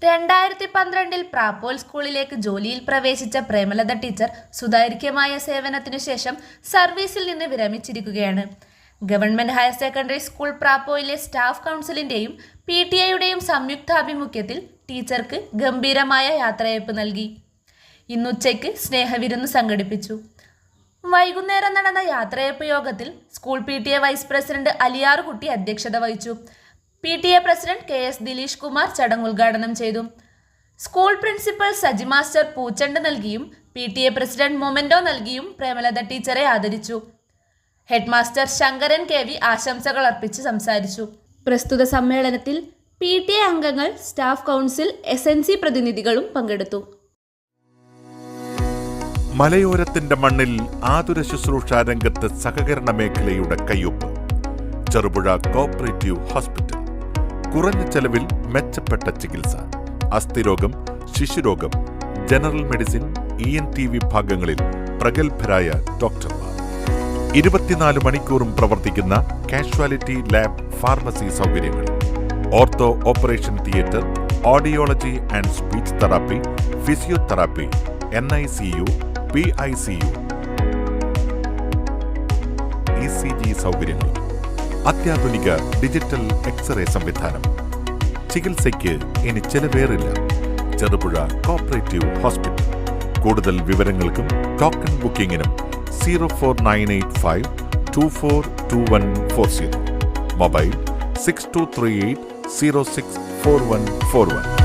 2012 പ്രാപ്പോൽ സ്കൂളിലേക്ക് ജോലിയിൽ പ്രവേശിച്ച പ്രേമലത ടീച്ചർ സുതാര്യമായ സേവനത്തിനു ശേഷം സർവീസിൽ നിന്ന് വിരമിച്ചിരിക്കുകയാണ്. ഗവൺമെന്റ് ഹയർ സെക്കൻഡറി സ്കൂൾ പ്രാപ്പോയിലെ സ്റ്റാഫ് കൗൺസിലിന്റെയും PTA-യുടെയും സംയുക്താഭിമുഖ്യത്തിൽ ടീച്ചർക്ക് ഗംഭീരമായ യാത്രയയപ്പ് നൽകി. ഇന്നുച്ചയ്ക്ക് സ്നേഹവിരുന്ന് സംഘടിപ്പിച്ചു. വൈകുന്നേരം നടന്ന യാത്രയയപ്പ് യോഗത്തിൽ സ്കൂൾ PTA വൈസ് പ്രസിഡന്റ് അലിയാറുകുട്ടി അധ്യക്ഷത വഹിച്ചു. PTA president KS Dileesh Kumar ചടങ്ങ് ഉദ്ഘാടനം ചെയ്തു. സ്കൂൾ പ്രിൻസിപ്പൽ സജി മാസ്റ്റർ പൂച്ചെണ്ട് നൽകിയും PTA പ്രസിഡന്റ് മൊമെന്റോ നൽകിയും പ്രേമലത ടീച്ചറെ ആദരിച്ചു. ഹെഡ് മാസ്റ്റർ ശങ്കരൻ KV ആശംസകൾ അർപ്പിച്ച് സംസാരിച്ചു. പ്രസ്തുത സമ്മേളനത്തിൽ PTA അംഗങ്ങൾ, സ്റ്റാഫ് കൗൺസിൽ, SNC പ്രതിനിധികളും പങ്കെടുത്തു. മലയോരത്തിന്റെ മണ്ണിൽ ആതുര ശുശ്രൂഷ രംഗത്ത് സഹകരണ മേഖലയുടെ കയ്യൊപ്പ്. Cherupuzha cooperative hospital. കുറഞ്ഞ ചെലവിൽ മെച്ചപ്പെട്ട ചികിത്സ. അസ്ഥിരോഗം, ശിശുരോഗം, ജനറൽ മെഡിസിൻ, ENT വിഭാഗങ്ങളിൽ പ്രഗത്ഭരായ ഡോക്ടർമാർ. 24 മണിക്കൂറും പ്രവർത്തിക്കുന്ന കാഷ്വാലിറ്റി ലാബ്, ഫാർമസി സൗകര്യങ്ങൾ. Ortho operation theatre, audiology and speech therapy, physiotherapy, NICU, PICU, ECG സൗകര്യങ്ങൾ. അത്യാധുനിക ഡിജിറ്റൽ എക്സ്റേ സംവിധാനം. ചികിത്സയ്ക്ക് ഇനി ചെലവേറില്ല. Cherupuzha cooperative hospital. കൂടുതൽ വിവരങ്ങൾക്കും ടോക്കൺ ബുക്കിംഗിനും 04985 242140. മൊബൈൽ 6238 064141.